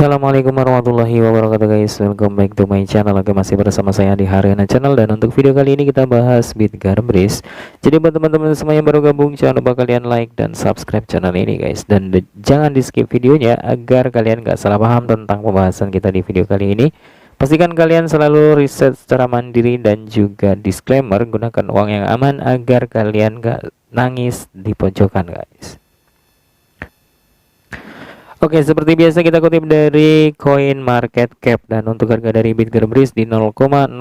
Assalamualaikum warahmatullahi wabarakatuh guys. Welcome back to my channel. Oke, masih bersama saya di Haryana Channel. Dan untuk video kali ini kita bahas Bitgar Breeze. Jadi buat teman-teman semua yang baru gabung, jangan lupa kalian like dan subscribe channel ini guys. Dan jangan di skip videonya agar kalian gak salah paham tentang pembahasan kita di video kali ini. Pastikan kalian selalu riset secara mandiri dan juga disclaimer, gunakan uang yang aman agar kalian gak nangis di pojokan guys. Oke, seperti biasa kita kutip dari Coin Market Cap, dan untuk harga dari Bitgar Breeze di 0,0052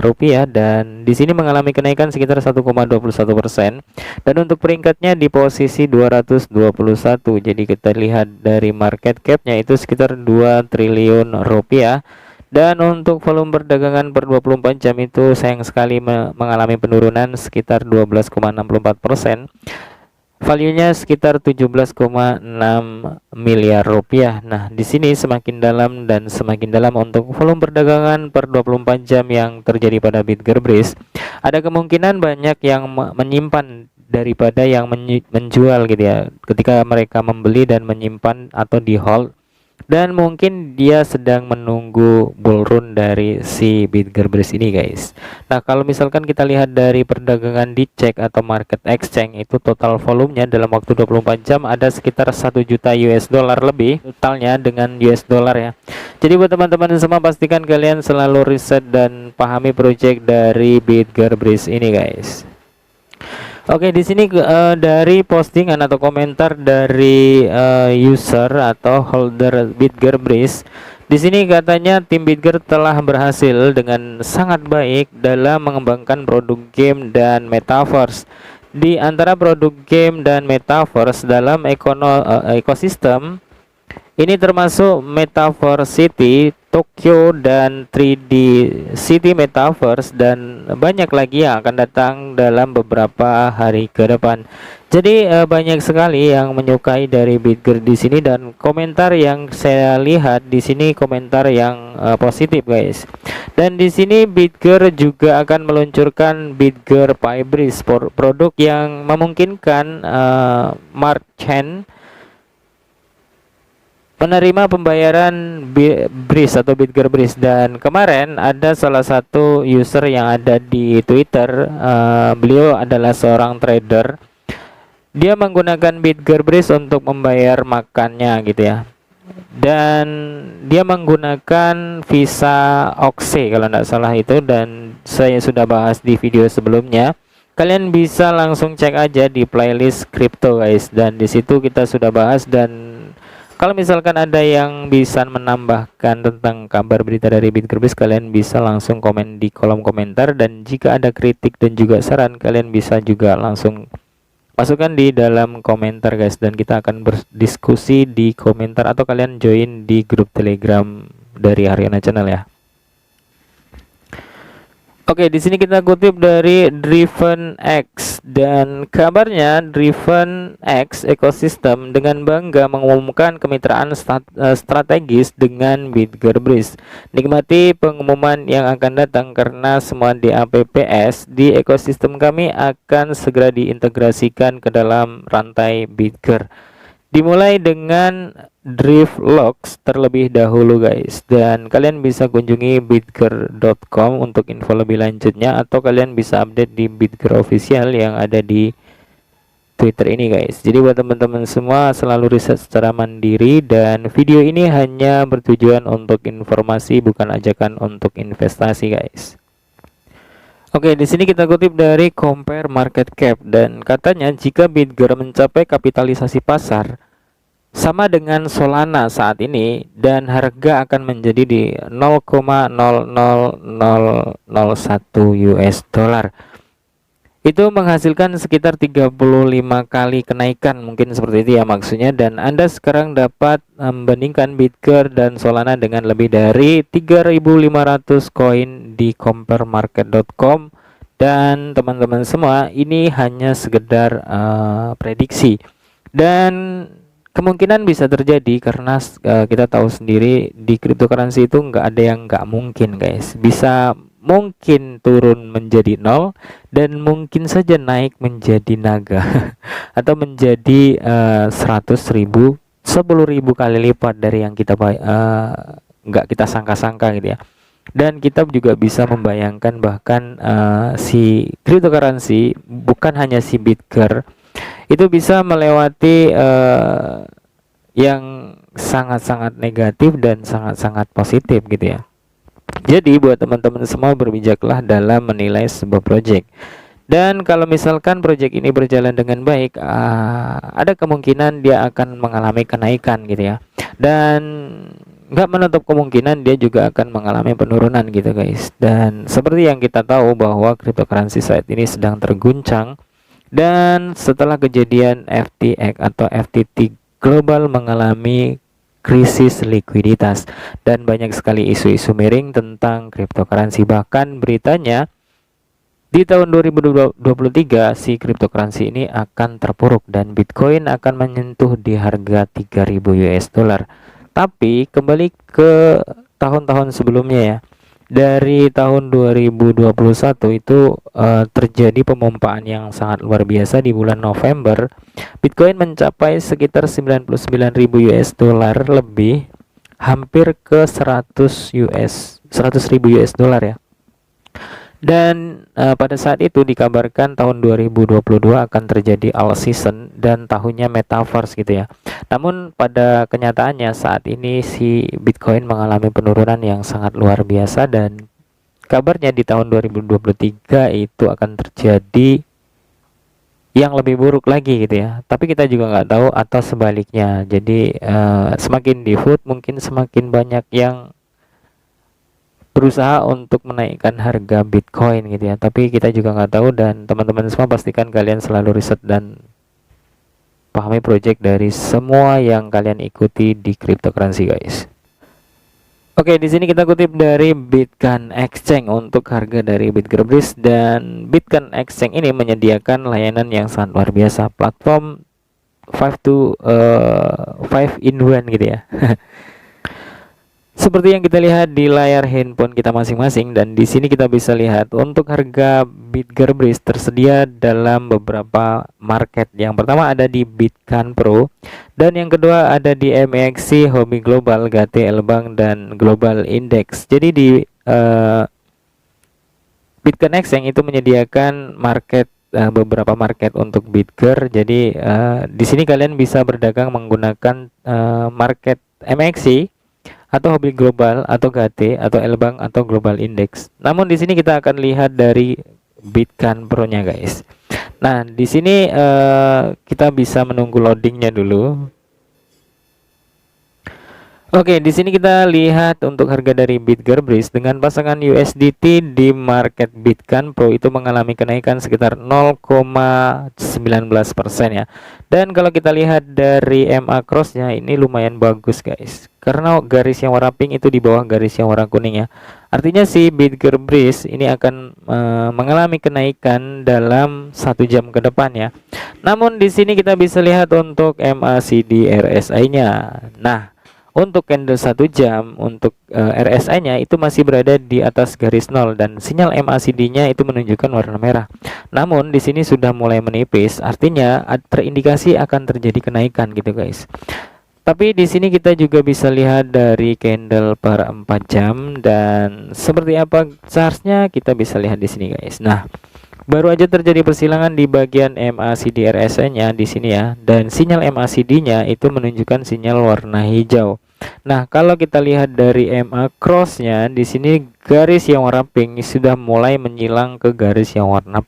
rupiah, dan di sini mengalami kenaikan sekitar 1,21%. Dan untuk peringkatnya di posisi 221. Jadi kita lihat dari market capnya itu sekitar 2 triliun rupiah. Dan untuk volume perdagangan per 24 jam itu sayang sekali mengalami penurunan sekitar 12,64%. Value-nya sekitar 17,6 miliar rupiah. Nah, di sini semakin dalam dan semakin dalam untuk volume perdagangan per 24 jam yang terjadi pada Bitgar Breeze. Ada kemungkinan banyak yang menyimpan daripada yang menjual gitu ya. Ketika mereka membeli dan menyimpan atau di hold, dan mungkin dia sedang menunggu bull run dari si Bitgar Breeze ini guys. Nah, kalau misalkan kita lihat dari perdagangan di cek atau market exchange, itu total volumenya dalam waktu 24 jam ada sekitar 1 juta US dollar lebih totalnya dengan US dollar ya. Jadi buat teman-teman semua, pastikan kalian selalu riset dan pahami project dari Bitgar Breeze ini guys. Oke, di sini dari postingan atau komentar dari user atau holder Bitgar Breeze. Di sini katanya tim Bitgar telah berhasil dengan sangat baik dalam mengembangkan produk game dan metaverse. Di antara produk game dan metaverse dalam ekosistem ini termasuk Metaverse City, Tokyo, dan 3D City Metaverse, dan banyak lagi yang akan datang dalam beberapa hari ke depan. Jadi banyak sekali yang menyukai dari Bitgar di sini, dan komentar yang saya lihat di sini komentar yang positif guys. Dan di sini Bitgar juga akan meluncurkan Bitgar Pay Breeze, produk yang memungkinkan merchant penerima pembayaran Breeze atau Bitgar Breeze. Dan kemarin ada salah satu user yang ada di Twitter, beliau adalah seorang trader. Dia menggunakan Bitgar Breeze untuk membayar makannya gitu ya. Dan dia menggunakan Visa Oxe kalau tidak salah itu, dan saya sudah bahas di video sebelumnya. Kalian bisa langsung cek aja di playlist crypto guys, dan di situ kita sudah bahas. Dan kalau misalkan ada yang bisa menambahkan tentang kabar berita dari Bitgar Breeze, kalian bisa langsung komen di kolom komentar. Dan jika ada kritik dan juga saran, kalian bisa juga langsung masukkan di dalam komentar guys. Dan kita akan berdiskusi di komentar, atau kalian join di grup Telegram dari Haryana Channel ya. Oke, di sini kita kutip dari Driven X, dan kabarnya Driven X ekosistem dengan bangga mengumumkan kemitraan strategis dengan Bitgar Breeze. Nikmati pengumuman yang akan datang karena semua DApps di ekosistem kami akan segera diintegrasikan ke dalam rantai Bitgar. Dimulai dengan Driflogs terlebih dahulu guys, dan kalian bisa kunjungi bitgar.com untuk info lebih lanjutnya, atau kalian bisa update di Bitgar official yang ada di Twitter ini guys. Jadi buat teman-teman semua, selalu riset secara mandiri, dan video ini hanya bertujuan untuk informasi, bukan ajakan untuk investasi guys. Oke, di sini kita kutip dari Compare Market Cap, dan katanya jika Bitgar mencapai kapitalisasi pasar sama dengan Solana saat ini, dan harga akan menjadi di 0,00001 US dollar, itu menghasilkan sekitar 35 kali kenaikan, mungkin seperti itu ya maksudnya. Dan Anda sekarang dapat membandingkan Bitgar dan Solana dengan lebih dari 3.500 koin di comparemarket.com. Dan teman-teman semua, ini hanya sekedar prediksi, dan kemungkinan bisa terjadi karena kita tahu sendiri di cryptocurrency itu nggak ada yang nggak mungkin guys. Bisa mungkin turun menjadi 0, dan mungkin saja naik menjadi naga atau menjadi 100.000 10.000 kali lipat dari yang kita nggak kita sangka-sangka gitu ya. Dan kita juga bisa membayangkan bahkan si cryptocurrency, bukan hanya si Bitger, itu bisa melewati yang sangat-sangat negatif dan sangat-sangat positif gitu ya. Jadi buat teman-teman semua, berbijaklah dalam menilai sebuah project. Dan kalau misalkan project ini berjalan dengan baik, ada kemungkinan dia akan mengalami kenaikan gitu ya. Dan nggak menutup kemungkinan dia juga akan mengalami penurunan gitu guys. Dan seperti yang kita tahu bahwa cryptocurrency saat ini sedang terguncang. Dan setelah kejadian FTX atau FTT global mengalami krisis likuiditas, dan banyak sekali isu-isu miring tentang cryptocurrency. Bahkan beritanya di tahun 2023 si cryptocurrency ini akan terpuruk dan Bitcoin akan menyentuh di harga 3.000 US dollar. Tapi kembali ke tahun-tahun sebelumnya ya. Dari tahun 2021 itu terjadi pemompaan yang sangat luar biasa di bulan November. Bitcoin mencapai sekitar 99.000 US dollar lebih, hampir ke 100.000 US dollar ya. Dan pada saat itu dikabarkan tahun 2022 akan terjadi all season dan tahunnya metaverse gitu ya. Namun pada kenyataannya saat ini si Bitcoin mengalami penurunan yang sangat luar biasa, dan kabarnya di tahun 2023 itu akan terjadi yang lebih buruk lagi gitu ya. Tapi kita juga nggak tahu atau sebaliknya. Jadi semakin di food mungkin semakin banyak yang berusaha untuk menaikkan harga Bitcoin gitu ya. Tapi kita juga nggak tahu, dan teman-teman semua pastikan kalian selalu riset dan pahami project dari semua yang kalian ikuti di cryptocurrency guys. Oke, di sini kita kutip dari Bitcoin Exchange untuk harga dari Bitgerbris, dan Bitcoin Exchange ini menyediakan layanan yang sangat luar biasa, platform 5 in 1 gitu ya. Seperti yang kita lihat di layar handphone kita masing-masing, dan di sini kita bisa lihat untuk harga Bitgerbris tersedia dalam beberapa market. Yang pertama ada di Bitcoin Pro, dan yang kedua ada di MEXC, Hobi Global, GTL Bank, dan Global Index. Jadi di Bitcoin Exchange itu menyediakan market, beberapa market untuk Bitger. Jadi di sini kalian bisa berdagang menggunakan market MEXC atau Hobi Global atau GT atau L-Bank atau Global Index. Namun di sini kita akan lihat dari Bitcoin Pro-nya guys. Nah, di sini kita bisa menunggu loadingnya dulu. Oke, di sini kita lihat untuk harga dari Bitgerbris dengan pasangan USDT di market Bitcoin Pro itu mengalami kenaikan sekitar 0,19% ya. Dan kalau kita lihat dari MA cross-nya ini lumayan bagus guys, karena garis yang warna pink itu di bawah garis yang warna kuning ya. Artinya si Bitgerbris ini akan mengalami kenaikan dalam 1 jam ke depan ya. Namun di sini kita bisa lihat untuk MACD RSI-nya. Nah, untuk candle 1 jam untuk RSI-nya itu masih berada di atas garis 0, dan sinyal MACD-nya itu menunjukkan warna merah. Namun di sini sudah mulai menipis, artinya terindikasi akan terjadi kenaikan gitu guys. Tapi di sini kita juga bisa lihat dari candle per 4 jam, dan seperti apa chartnya kita bisa lihat di sini guys. Nah, baru aja terjadi persilangan di bagian MACD RSI-nya di sini ya, dan sinyal MACD-nya itu menunjukkan sinyal warna hijau. Nah, kalau kita lihat dari MA cross-nya di sini garis yang warna pink sudah mulai menyilang ke garis yang warna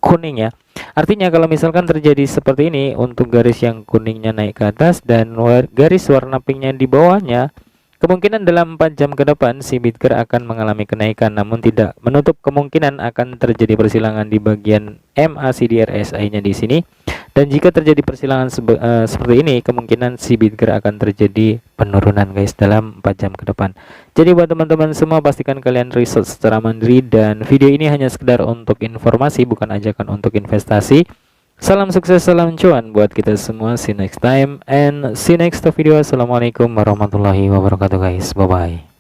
kuning ya. Artinya kalau misalkan terjadi seperti ini, untuk garis yang kuningnya naik ke atas dan garis warna pinknya di bawahnya, kemungkinan dalam 4 jam ke depan si Bitger akan mengalami kenaikan, namun tidak menutup kemungkinan akan terjadi persilangan di bagian MACD RSI-nya di sini. Dan jika terjadi persilangan seperti ini, kemungkinan si Bitger akan terjadi penurunan guys dalam 4 jam ke depan. Jadi buat teman-teman semua, pastikan kalian riset secara mandiri, dan video ini hanya sekedar untuk informasi, bukan ajakan untuk investasi. Salam sukses, salam cuan buat kita semua. See you next time and see you next video. Assalamualaikum warahmatullahi wabarakatuh guys. Bye bye.